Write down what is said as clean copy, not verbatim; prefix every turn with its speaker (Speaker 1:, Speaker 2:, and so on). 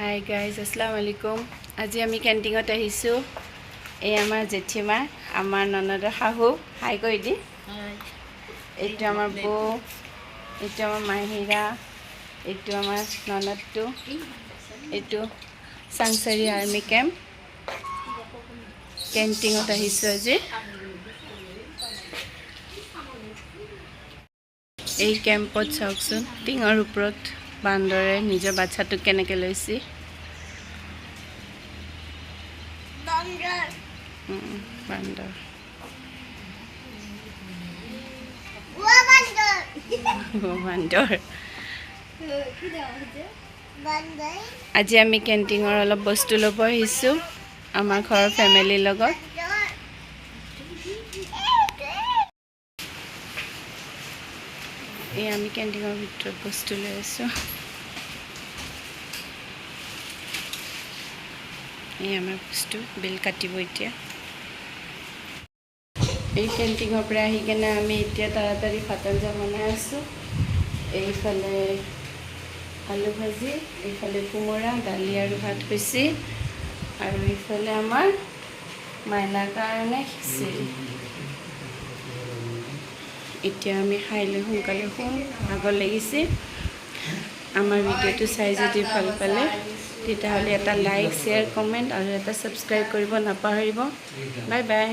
Speaker 1: Hi guys আসসালামু আলাইকুম। আজি আমি কেণ্টিঙত আহিছোঁ। এই আমাৰ জেঠীমা, আমাৰ ননদৰ শাহু। হাই কৰি দি। এইটো আমাৰ বৌ, এইটো আমাৰ মাহিৰা, এইটো আমাৰ ননদটো, এইটো চাংচাৰী আৰ্মি কেম্প। কেণ্টিঙত আহিছোঁ আজি। এই কেম্পত চাওকচোন, টিঙৰ ওপৰত বান্দৰে নিজৰ বাচ্চাটোক কেনেকৈ লৈছে। বান্দৰ বান্দৰ। আজি আমি কেণ্টিঙৰ অলপ বস্তু ল'ব আহিছোঁ আমাৰ ঘৰৰ ফেমিলিৰ লগত। এই আমি কেণ্টিঙৰ ভিতৰত বস্তু লৈ আছোঁ। এই আমাৰ বস্তু বিল কাটিব এতিয়া। এই কেণ্টিঙৰ পৰা আহি কেনে আমি এতিয়া তাড়াতাড়ি ভাত আঞ্জা বনাই আছোঁ। এইফালে আলু ভাজি, এইফালে কোমোৰা, দালি আৰু ভাত হৈছে, আৰু এইফালে আমাৰ মাইনাৰ কাৰণে খিচিৰি। এতিয়া আমি খাই লৈ সোনকালে শুম, ভাগৰ লাগিছে। আমাৰ ভিডিঅ'টো চাই যদি ভাল পালে তেতিয়াহ'লে এটা লাইক, শ্বেয়াৰ, কমেণ্ট আৰু এটা ছাবস্ক্ৰাইব কৰিব নাপাহৰিব। Bye bye.